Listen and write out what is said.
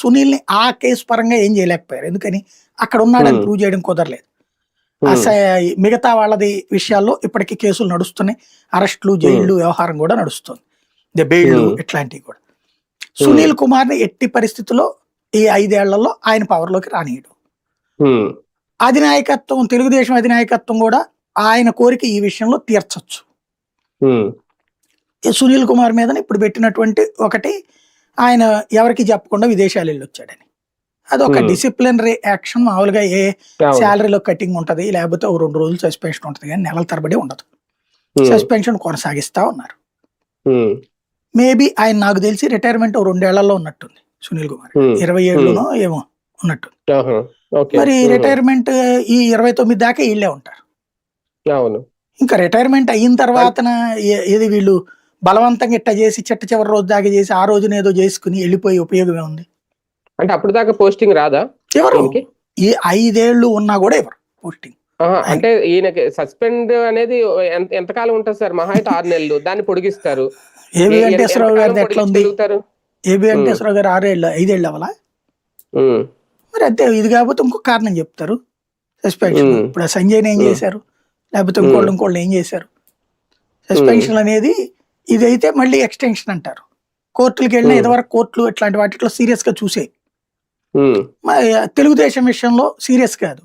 సునీల్ని ఆ కేసు పరంగా ఏం చేయలేకపోయారు. ఎందుకని అక్కడ ఉన్నాడని ప్రూవ్ చేయడం కుదరలేదు. మిగతా వాళ్ళది విషయాల్లో ఇప్పటికీ కేసులు నడుస్తున్నాయి. అరెస్టులు, జైళ్లు వ్యవహారం కూడా నడుస్తుంది. బెయిళ్లు ఇట్లాంటివి కూడా. సునీల్ కుమార్ ని ఎట్టి పరిస్థితుల్లో ఈ 5 ఏళ్లలో ఆయన పవర్ లోకి రానియడు. అధినాయకత్వం, తెలుగుదేశం అధినాయకత్వం కూడా ఆయన కోరిక ఈ విషయంలో తీర్చొచ్చు. సునీల్ కుమార్ మీద ఇప్పుడు పెట్టినటువంటి ఒకటి, ఆయన ఎవరికి చెప్పకుండా విదేశాలు వెళ్ళొచ్చాడని. అదొక డిసిప్లినరీ యాక్షన్. మామూలుగా ఏ శాలరీలో కటింగ్ ఉంటది, లేకపోతే 2 రోజులు సస్పెన్షన్ ఉంటది, కానీ నెలల తరబడి ఉండదు. సస్పెన్షన్ కొనసాగిస్తా ఉన్నారు. మేబీ ఆయన నాకు తెలిసి రిటైర్మెంట్ 2 ఏళ్లలో ఉన్నట్టుంది సునీల్ కుమార్. 27లోనో ఏమో ఉన్నట్టు. మరి రిటైర్మెంట్ ఈ 29 దాకా వీళ్ళే ఉంటారు. ఇంకా రిటైర్మెంట్ అయిన తర్వాత ఏది వీళ్ళు బలవంతంగా ఇట్ట చేసి చిట్ట చివరి రోజు దాకా చేసి ఆ రోజున ఏదో చేసుకుని వెళ్ళిపోయి ఉపయోగమే ఉంది. అంటే అప్పుడు దాకా పోస్టింగ్ రాదా ఎవరు? ఈ 5 ఏళ్ళు ఉన్నా కూడా ఎవరు పోస్టింగ్? అంటే ఈయనకి సస్పెండ్ అనేది ఎంతకాలం ఉంటుంది సార్? మహా అయితే 6 నెలలు. దాన్ని పొడిగిస్తారు. ఏబి వెంకటేశ్వరరావు గారిది ఎట్లా ఉంది? ఏబి వెంకటేశ్వరరావు గారు 5 ఏళ్ళు అవ్వాలా? మరి అంతే. ఇది కాకపోతే ఇంకో కారణం చెప్తారు సస్పెన్షన్. ఇప్పుడు సంజయ్ని ఏం చేశారు, లేకపోతే ఇంకోళ్ళు ఏం చేశారు? సస్పెన్షన్ అనేది ఇదైతే మళ్ళీ ఎక్స్టెన్షన్ అంటారు. కోర్టులకు వెళ్ళినా ఇదివరకు కోర్టులు ఇట్లాంటి వాటిలో సీరియస్ గా చూసే. తెలుగుదేశం విషయంలో సీరియస్ కాదు.